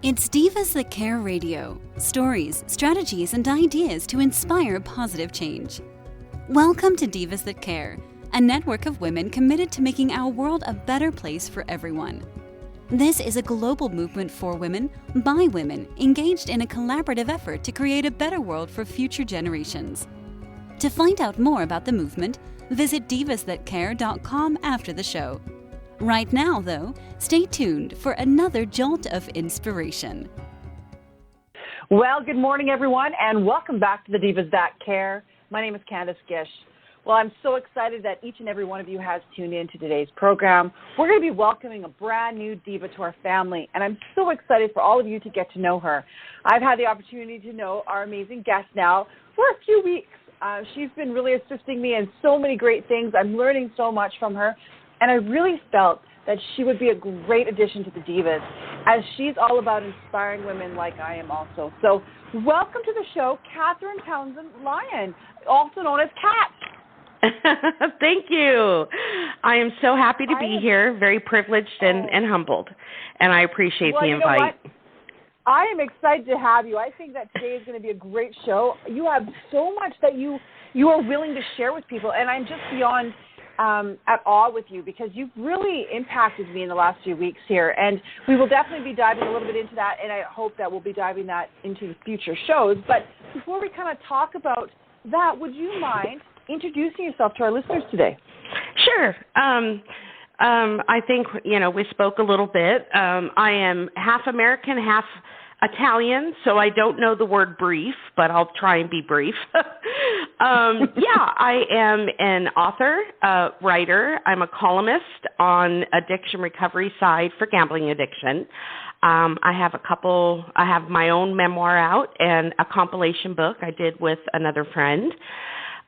It's Divas That Care Radio. Stories, strategies, and ideas to inspire positive change. Welcome to Divas That Care, a network of women committed to making our world a better place for everyone. This is a global movement for women, by women, engaged in a collaborative effort to create a better world for future generations. To find out more about the movement, visit divasthatcare.com after the show. Right now, though, stay tuned for another jolt of inspiration. Well, good morning, everyone, and welcome back to the Divas That Care. My name is Candace Gish. Well, I'm so excited that each and every one of you has tuned in to today's program. We're going to be welcoming a brand new diva to our family, and I'm so excited for all of you to get to know her. I've had the opportunity to know our amazing guest now for a few weeks. She's been really assisting me in so many great things. I'm learning so much from her. And I really felt that she would be a great addition to the Divas, as she's all about inspiring women like I am also. So welcome to the show, Catherine Townsend-Lyon, also known as Kat. Thank you. I am so happy to be here, very privileged and humbled, and I appreciate the invite. You know what? I am excited to have you. I think that today is going to be a great show. You have so much that you are willing to share with people, and I'm just beyond at awe with you, because you've really impacted me in the last few weeks here, and we will definitely be diving a little bit into that, and I hope that we'll be diving that into the future shows. But before we kind of talk about that, would you mind introducing yourself to our listeners today? Sure. I think, we spoke a little bit. I am half American, half Italian, so I don't know the word brief, but I'll try and be brief. I am an author, writer. I'm a columnist on addiction recovery side for gambling addiction. I have my own memoir out and a compilation book I did with another friend.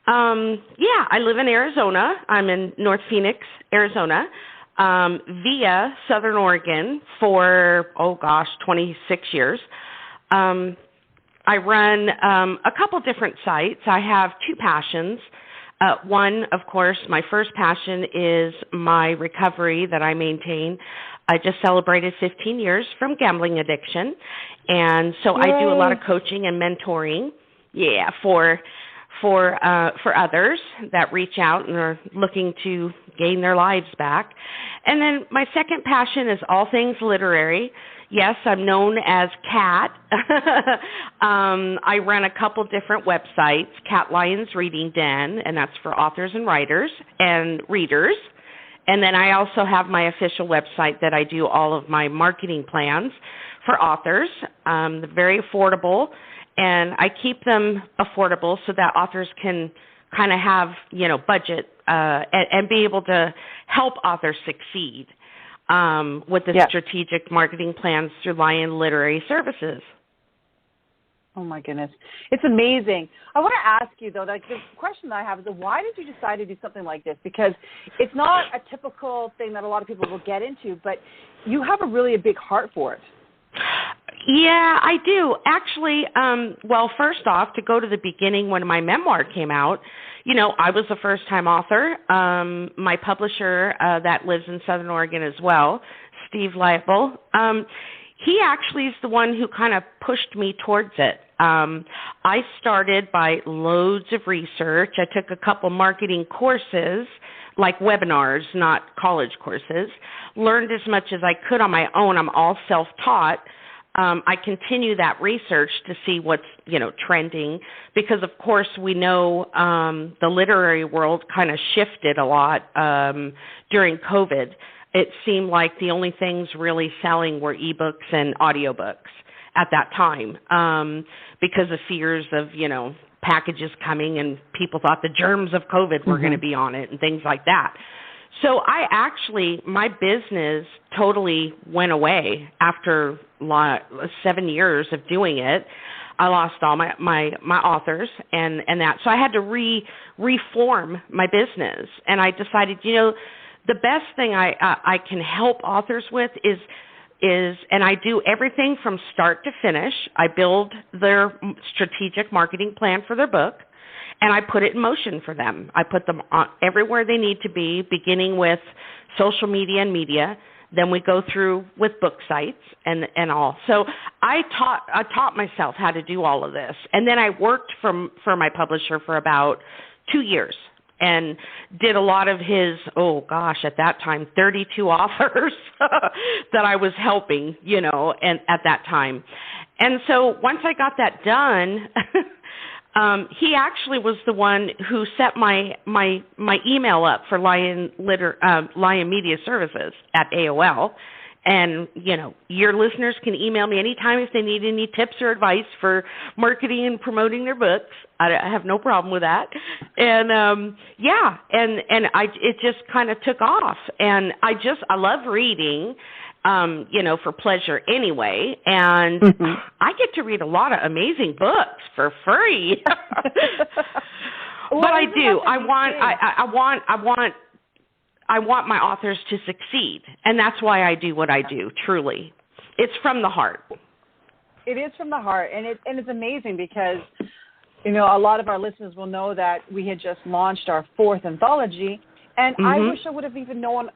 I live in Arizona. I'm in North Phoenix, Arizona, via Southern Oregon for, 26 years. I run a couple different sites. I have two passions. One, of course, my first passion is my recovery that I maintain. I just celebrated 15 years from gambling addiction, and so I do a lot of coaching and mentoring, for others that reach out and are looking to gain their lives back. And then my second passion is all things literary. Yes, I'm known as Kat. I run a couple different websites, Kat Lyons Reading Den, and that's for authors and writers and readers. And then I also have my official website that I do all of my marketing plans for authors. They're very affordable, and I keep them affordable so that authors can kind of have, budget and be able to help authors succeed with the strategic marketing plans through Lion Literary Services. Oh, my goodness. It's amazing. I want to ask you, though, the question that I have is, why did you decide to do something like this? Because it's not a typical thing that a lot of people will get into, but you have a big heart for it. Yeah, I do. Actually, first off, to go to the beginning when my memoir came out, I was a first-time author. My publisher that lives in Southern Oregon as well, Steve Leibel, he actually is the one who kind of pushed me towards it. I started by loads of research. I took a couple marketing courses, like webinars, not college courses, learned as much as I could on my own. I'm all self-taught. I continue that research to see what's, trending, because, of course, we know the literary world kind of shifted a lot during COVID. It seemed like the only things really selling were ebooks and audiobooks at that time because of fears of, packages coming, and people thought the germs of COVID were going to be on it and things like that. So my business totally went away after 7 years of doing it. I lost all my authors and that. So I had to reform my business. And I decided, the best thing I can help authors with is, and I do everything from start to finish. I build their strategic marketing plan for their book, and I put it in motion for them. I put them everywhere they need to be, beginning with social media and media, Then we go through with book sites and all. So I taught myself how to do all of this. And then I worked for my publisher for about 2 years and did a lot of his, at that time, 32 authors that I was helping, and at that time. And so once I got that done, he actually was the one who set my email up for Lion Media Services at AOL. And, your listeners can email me anytime if they need any tips or advice for marketing and promoting their books. I have no problem with that. And, it just kind of took off. And I love reading, for pleasure anyway. And I get to read a lot of amazing books for free. But I do. I want my authors to succeed, and that's why I do what I do, truly. It's from the heart. It is from the heart, and it's amazing because, a lot of our listeners will know that we had just launched our 4th anthology, and I wish I would have even known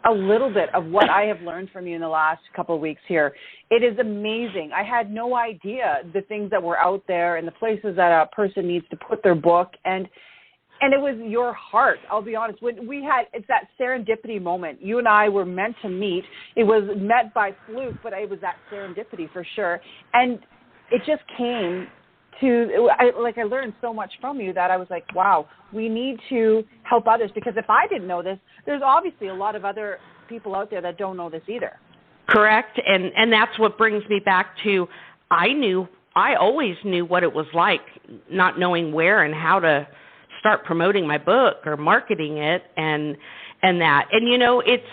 a little bit of what I have learned from you in the last couple of weeks here. It is amazing. I had no idea the things that were out there and the places that a person needs to put their book, and it was your heart, I'll be honest. When it's that serendipity moment. You and I were meant to meet. It was met by fluke, but it was that serendipity for sure. And it just came to, I learned so much from you that I was like, wow, we need to help others. Because if I didn't know this, there's obviously a lot of other people out there that don't know this either. Correct. And that's what brings me back to, I always knew what it was like, not knowing where and how to start promoting my book or marketing it and that. And, it's,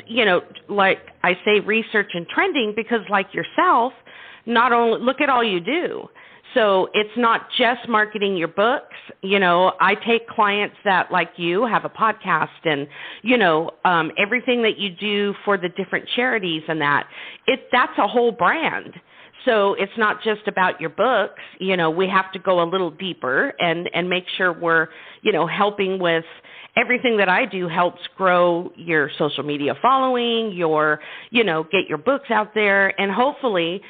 like I say, research and trending, because like yourself, not only look at all you do. So it's not just marketing your books. I take clients that, like you, have a podcast and, everything that you do for the different charities and that's a whole brand. So it's not just about your books. We have to go a little deeper and make sure we're, helping with everything that I do helps grow your social media following, get your books out there. And hopefully,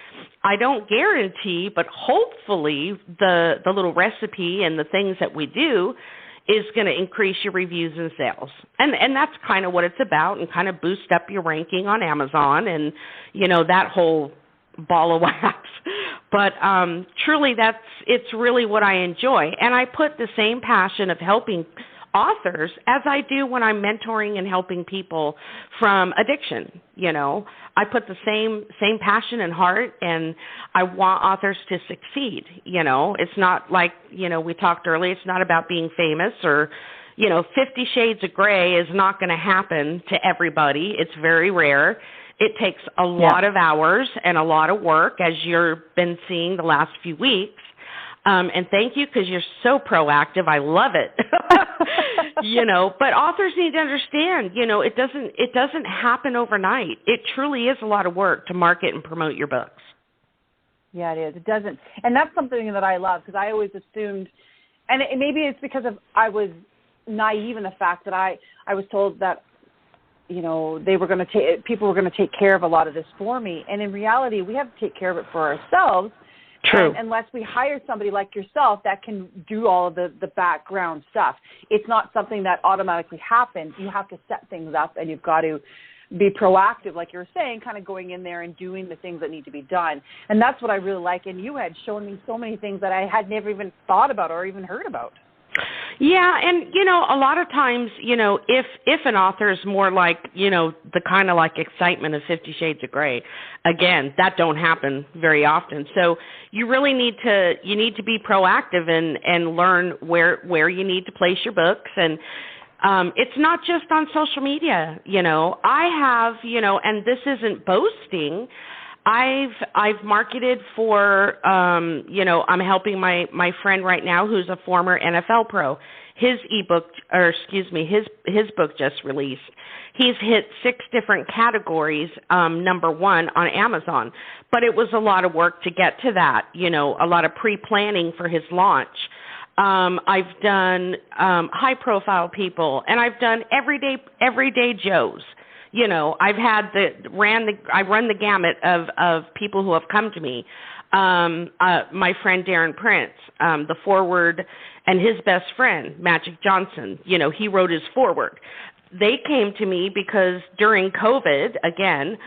I don't guarantee, but hopefully the little recipe and the things that we do is going to increase your reviews and sales. And that's kind of what it's about, and kind of boost up your ranking on Amazon and, that whole ball of wax. But truly, it's really what I enjoy. And I put the same passion of helping authors as I do when I'm mentoring and helping people from addiction. I put the same passion and heart, and I want authors to succeed. It's not like, we talked earlier, it's not about being famous or, 50 Shades of Grey is not going to happen to everybody. It's very rare. It takes a lot of hours and a lot of work, as you've been seeing the last few weeks. And thank you, because you're so proactive. I love it. But authors need to understand, it doesn't happen overnight. It truly is a lot of work to market and promote your books. Yeah, it is. It doesn't. And that's something that I love, because I always assumed, and maybe it's because I was naive in the fact that I was told that, they were going to people were going to take care of a lot of this for me. And in reality, we have to take care of it for ourselves. True. And unless we hire somebody like yourself that can do all of the background stuff. It's not something that automatically happens. You have to set things up, and you've got to be proactive, like you were saying, kind of going in there and doing the things that need to be done. And that's what I really like. And you had shown me so many things that I had never even thought about or even heard about. Yeah, and, a lot of times, if an author is more like, the kind of like excitement of 50 Shades of Grey, again, that don't happen very often. So you really need to be proactive and learn where you need to place your books. And it's not just on social media. I have, and this isn't boasting, I've marketed for, I'm helping my friend right now who's a former NFL pro. His his book just released. He's hit 6 different categories, number 1 on Amazon. But it was a lot of work to get to that, a lot of pre-planning for his launch. I've done high-profile people, and I've done everyday Joes. I run the gamut of people who have come to me. My friend Darren Prince, the forward, and his best friend, Magic Johnson, he wrote his forward. They came to me because during COVID, again,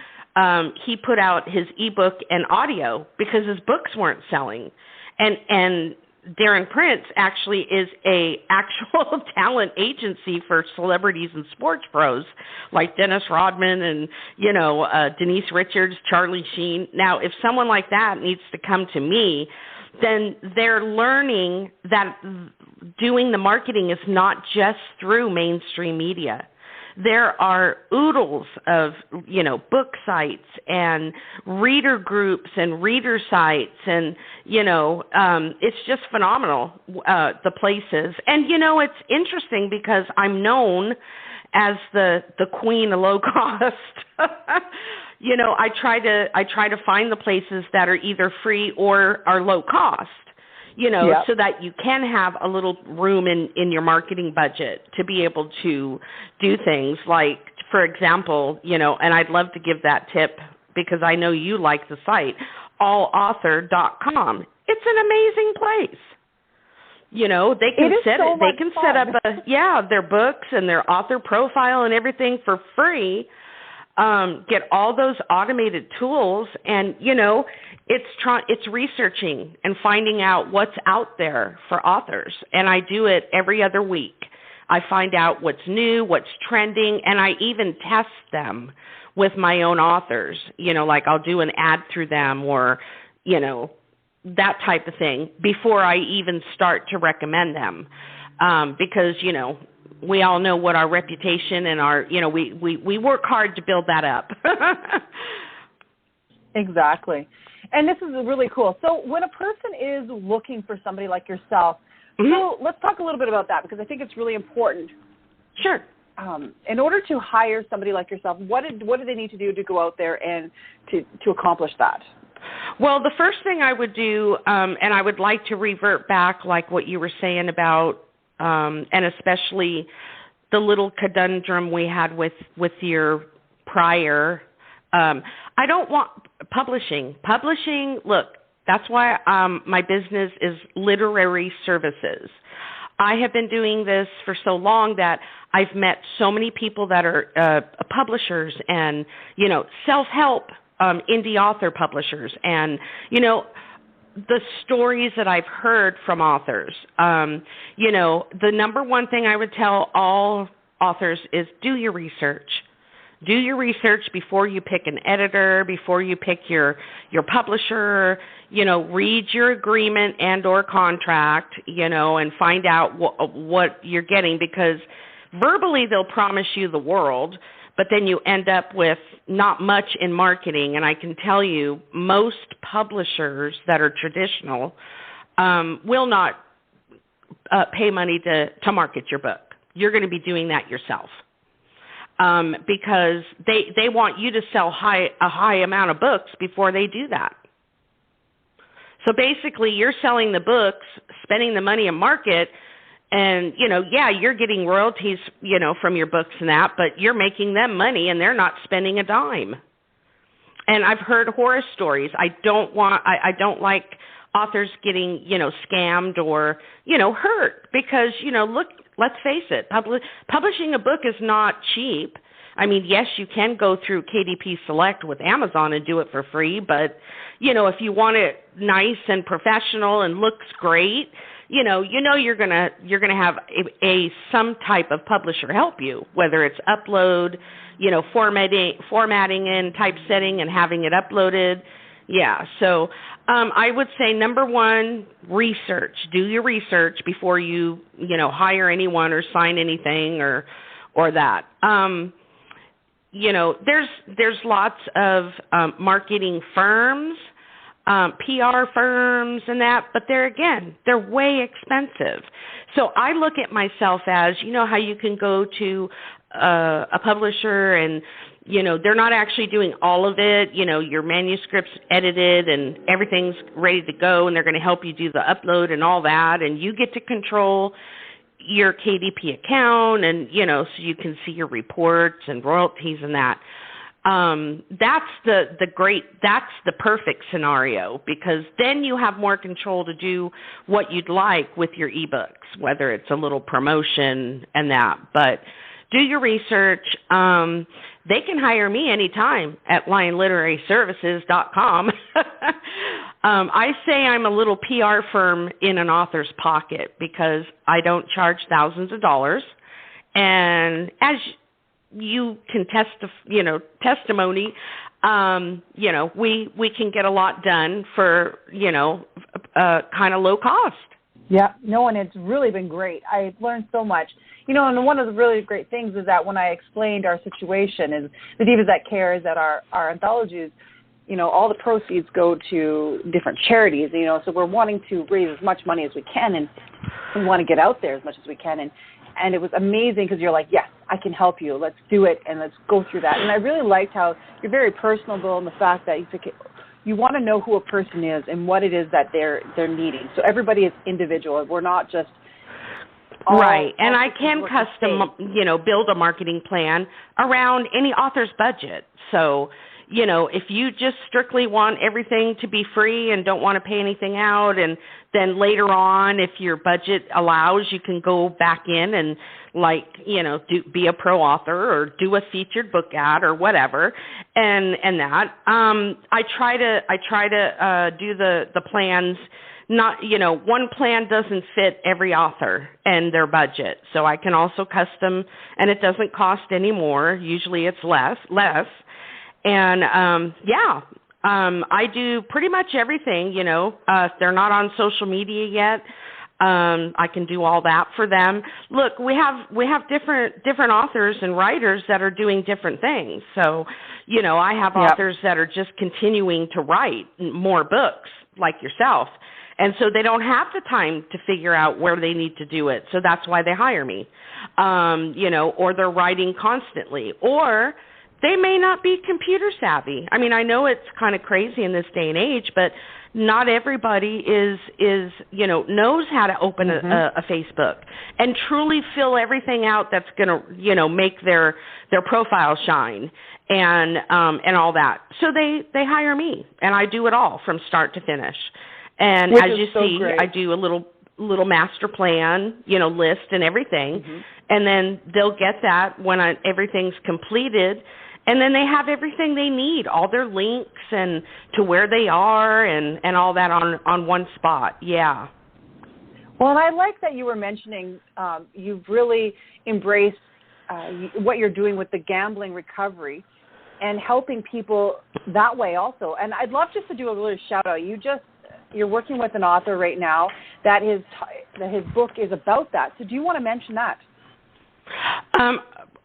he put out his ebook and audio because his books weren't selling. And Darren Prince actually is a actual talent agency for celebrities and sports pros like Dennis Rodman and, Denise Richards, Charlie Sheen. Now, if someone like that needs to come to me, then they're learning that doing the marketing is not just through mainstream media. There are oodles of, book sites and reader groups and reader sites, and, it's just phenomenal, the places. And, it's interesting because I'm known as the queen of low cost. I try to find the places that are either free or are low cost. Yep. So that you can have a little room in your marketing budget to be able to do things like, for example, and I'd love to give that tip because I know you like the site, allauthor.com. It's an amazing place. They can set up their books and their author profile and everything for free. Get all those automated tools, and it's researching and finding out what's out there for authors. And I do it every other week. I find out what's new, what's trending, and I even test them with my own authors. Like I'll do an ad through them or, that type of thing before I even start to recommend them. Because, we all know what our reputation and our, we work hard to build that up. Exactly. And this is really cool. So when a person is looking for somebody like yourself, so let's talk a little bit about that because I think it's really important. Sure. In order to hire somebody like yourself, what do they need to do to go out there and to accomplish that? Well, the first thing I would do, and I would like to revert back like what you were saying about, and especially the little conundrum we had with your prior. I don't want publishing. Publishing, look, that's why my business is literary services. I have been doing this for so long that I've met so many people that are publishers and, self-help indie author publishers and, the stories that I've heard from authors. The number one thing I would tell all authors is do your research. Do your research before you pick an editor, before you pick your publisher, read your agreement and or contract, and find out what you're getting because verbally they'll promise you the world, but then you end up with not much in marketing. And I can tell you most publishers that are traditional will not pay money to market your book. You're going to be doing that yourself. Because they want you to sell a high amount of books before they do that. So basically, you're selling the books, spending the money in market, and, you're getting royalties, from your books and that, but you're making them money and they're not spending a dime. And I've heard horror stories. I don't like authors getting, scammed or, hurt because, look, let's face it, publishing a book is not cheap. I mean, yes, you can go through KDP Select with Amazon and do it for free, but, if you want it nice and professional and looks great, you're gonna have some type of publisher help you, whether it's upload, formatting and typesetting and having it uploaded. Yeah, so I would say number one, research. Do your research before you hire anyone or sign anything or that. There's lots of marketing firms, PR firms and that, but they're way expensive. So I look at myself as, how you can go to a publisher and, they're not actually doing all of it. Your manuscript's edited and everything's ready to go, and they're going to help you do the upload and all that, and you get to control your KDP account, and so you can see your reports and royalties and that. That's the perfect scenario, because then you have more control to do what you'd like with your ebooks, whether it's a little promotion and that. But do your research. They can hire me anytime at lionliteraryservices.com. I say I'm a little PR firm in an author's pocket, because I don't charge thousands of dollars. And as you can testimony, we can get a lot done for, kind of low cost. Yeah, no, and it's really been great. I've learned so much. And one of the really great things is that when I explained our situation is the Divas That Care is that our anthologies, all the proceeds go to different charities, so we're wanting to raise as much money as we can, and we want to get out there as much as we can. And it was amazing, because you're like, yes, I can help you. Let's do it, and let's go through that. And I really liked how you're very personable in the fact that you want to know who a person is and what it is that they're needing. So everybody is individual. We're not just right. And I can custom, build a marketing plan around any author's budget. So, if you just strictly want everything to be free and don't want to pay anything out, and then later on, if your budget allows, you can go back in and be a pro author or do a featured book ad or whatever, and that. I try to do the plans. Not, one plan doesn't fit every author and their budget, so I can also custom, and it doesn't cost any more. Usually, it's less. And, I do pretty much everything, if they're not on social media yet, I can do all that for them. Look, we have different authors and writers that are doing different things. So, I have authors that are just continuing to write more books like yourself. And so they don't have the time to figure out where they need to do it. So that's why they hire me, or they're writing constantly, or they may not be computer savvy. I mean, I know it's kind of crazy in this day and age, but not everybody knows how to open a Facebook and truly fill everything out that's going to, make their profile shine and all that. So they hire me, and I do it all from start to finish. And as you see, great. I do a little master plan, list and everything, and then they'll get that when everything's completed. And then they have everything they need, all their links and to where they are and all that on one spot. Yeah. Well, and I like that you were mentioning you've really embraced what you're doing with the gambling recovery and helping people that way also. And I'd love just to do a little shout out. You're working with an author right now that his book is about that. So do you want to mention that?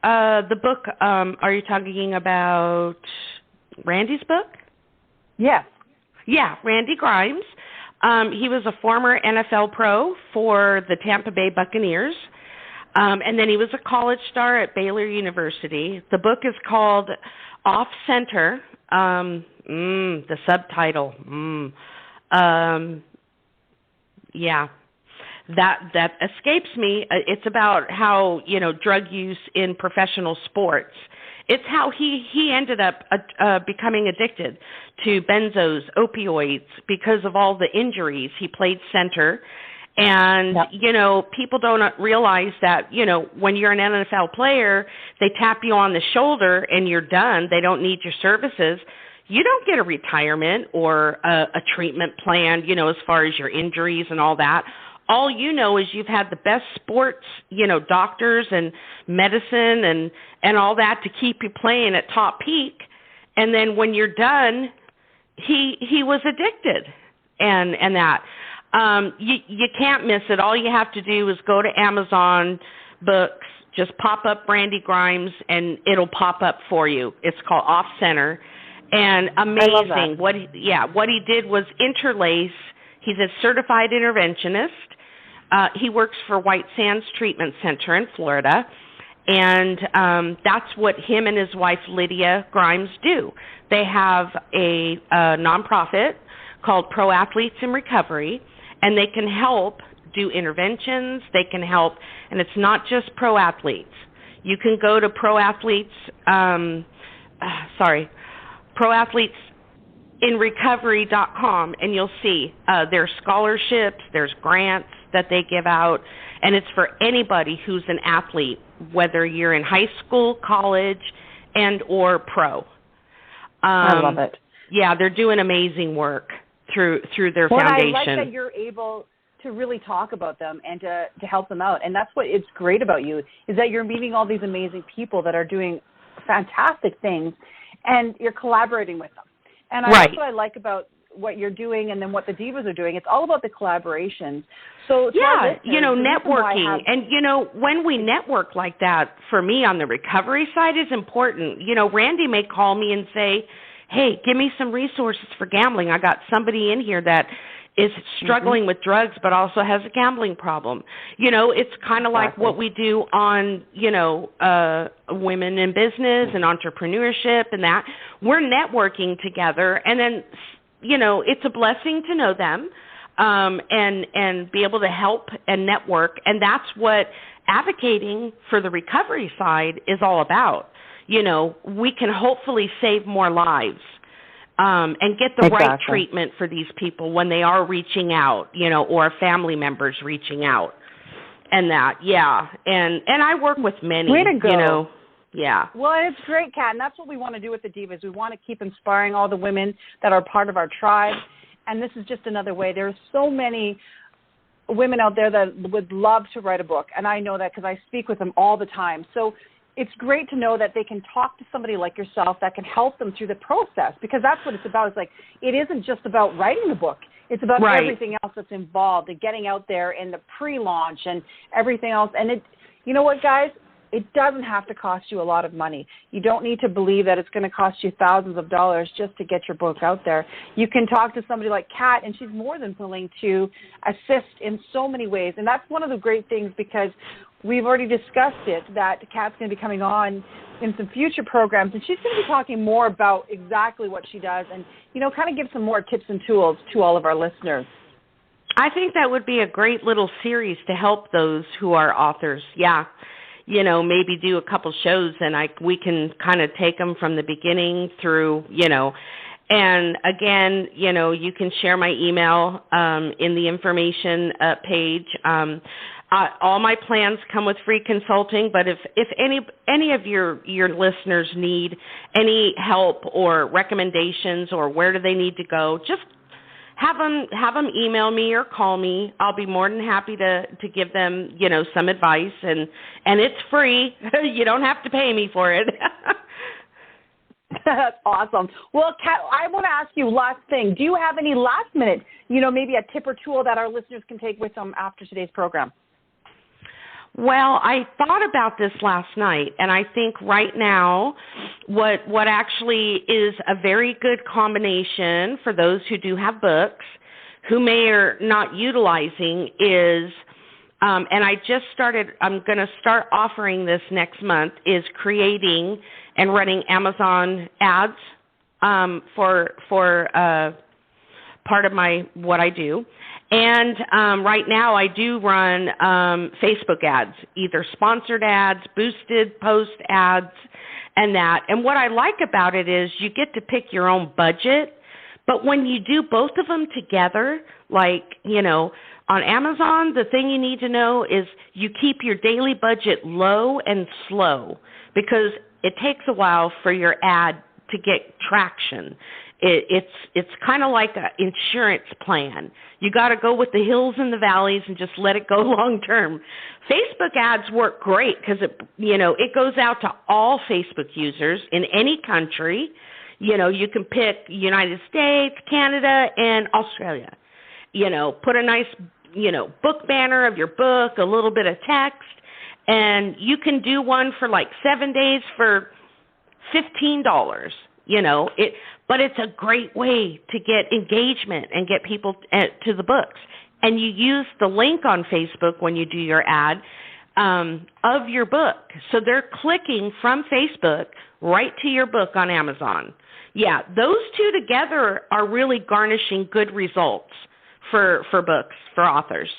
The book, are you talking about Randy's book? Yes. Yeah, Randy Grimes. He was a former NFL pro for the Tampa Bay Buccaneers, and then he was a college star at Baylor University. The book is called Off Center. The subtitle. Yeah. That escapes me. It's about how, drug use in professional sports. It's how he ended up becoming addicted to benzos, opioids, because of all the injuries. He played center. And, people don't realize that, when you're an NFL player, they tap you on the shoulder and you're done. They don't need your services. You don't get a retirement or a treatment plan, as far as your injuries and all that. All you know is you've had the best sports, doctors and medicine and all that to keep you playing at top peak. And then when you're done, he was addicted and that. You can't miss it. All you have to do is go to Amazon Books, just pop up Randy Grimes, and it'll pop up for you. It's called Off Center. And amazing. What he did was interlace. He's a certified interventionist. He works for White Sands Treatment Center in Florida, and that's what him and his wife Lydia Grimes do. They have a nonprofit called Pro Athletes in Recovery, and they can help do interventions. They can help, and it's not just pro athletes. You can go to proathletesinrecovery.com, and you'll see there's scholarships, there's grants that they give out, and it's for anybody who's an athlete, whether you're in high school, college, and or pro. I love it. Yeah, they're doing amazing work through their foundation. I like that you're able to really talk about them and to help them out. And that's what it's great about you, is that you're meeting all these amazing people that are doing fantastic things, and you're collaborating with them. And that's what I like about what you're doing and then what the Divas are doing. It's all about the collaborations. So networking. And, when we network like that, for me on the recovery side is important. Randy may call me and say, hey, give me some resources for gambling. I got somebody in here that is struggling with drugs but also has a gambling problem. It's kind of like what we do on, women in business and entrepreneurship and that. We're networking together, and then, it's a blessing to know them and be able to help and network, and that's what advocating for the recovery side is all about. We can hopefully save more lives and get the right treatment for these people when they are reaching out, or family members reaching out, and that, and I work with many. Way to go. Yeah. Well, it's great, Kat, and that's what we want to do with the Divas. We want to keep inspiring all the women that are part of our tribe, and this is just another way. There are so many women out there that would love to write a book, and I know that because I speak with them all the time. So it's great to know that they can talk to somebody like yourself that can help them through the process, because that's what it's about. It's like, it isn't just about writing the book. It's about everything else that's involved, and getting out there in the pre-launch and everything else. And you know what, guys? It doesn't have to cost you a lot of money. You don't need to believe that it's going to cost you thousands of dollars just to get your book out there. You can talk to somebody like Kat, and she's more than willing to assist in so many ways. And that's one of the great things, because we've already discussed it, that Kat's going to be coming on in some future programs, and she's going to be talking more about exactly what she does and, kind of give some more tips and tools to all of our listeners. I think that would be a great little series to help those who are authors. Yeah. Maybe do a couple shows, and we can kind of take them from the beginning through, and again, you can share my email in the information page. All my plans come with free consulting, but if any of your listeners need any help or recommendations, or where do they need to go, just have them email me or call me. I'll be more than happy to give them, some advice, and it's free. You don't have to pay me for it. That's awesome. Well, Kat, I want to ask you last thing. Do you have any last minute, maybe a tip or tool that our listeners can take with them after today's program? Well, I thought about this last night, and I think right now what actually is a very good combination for those who do have books, who may or not utilizing, is, and I'm going to start offering this next month, is creating and running Amazon ads for part of what I do. And right now I do run Facebook ads, either sponsored ads, boosted post ads, and that. And what I like about it is you get to pick your own budget. But when you do both of them together, like, on Amazon, the thing you need to know is you keep your daily budget low and slow, because it takes a while for your ad to get traction. It's kind of like an insurance plan. You got to go with the hills and the valleys and just let it go long term. Facebook ads work great because it goes out to all Facebook users in any country. You can pick United States, Canada, and Australia. Put a nice book banner of your book, a little bit of text, and you can do one for like 7 days for $15. But it's a great way to get engagement and get people to the books. And you use the link on Facebook when you do your ad of your book. So they're clicking from Facebook right to your book on Amazon. Yeah, those two together are really garnishing good results for books, for authors.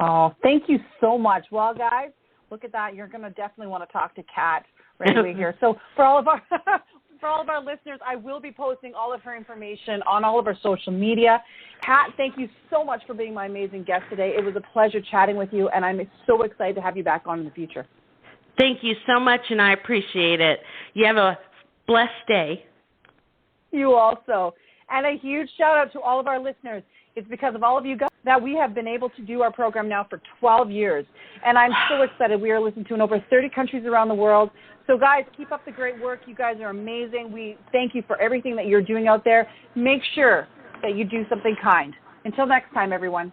Oh, thank you so much. Well, guys, look at that. You're going to definitely want to talk to Kat right away here. So for all of our listeners, I will be posting all of her information on all of our social media. Kat, thank you so much for being my amazing guest today. It was a pleasure chatting with you, and I'm so excited to have you back on in the future. Thank you so much, and I appreciate it. You have a blessed day. You also. And a huge shout out to all of our listeners. It's because of all of you guys that we have been able to do our program now for 12 years. And I'm so excited. We are listened to in over 30 countries around the world. So, guys, keep up the great work. You guys are amazing. We thank you for everything that you're doing out there. Make sure that you do something kind. Until next time, everyone.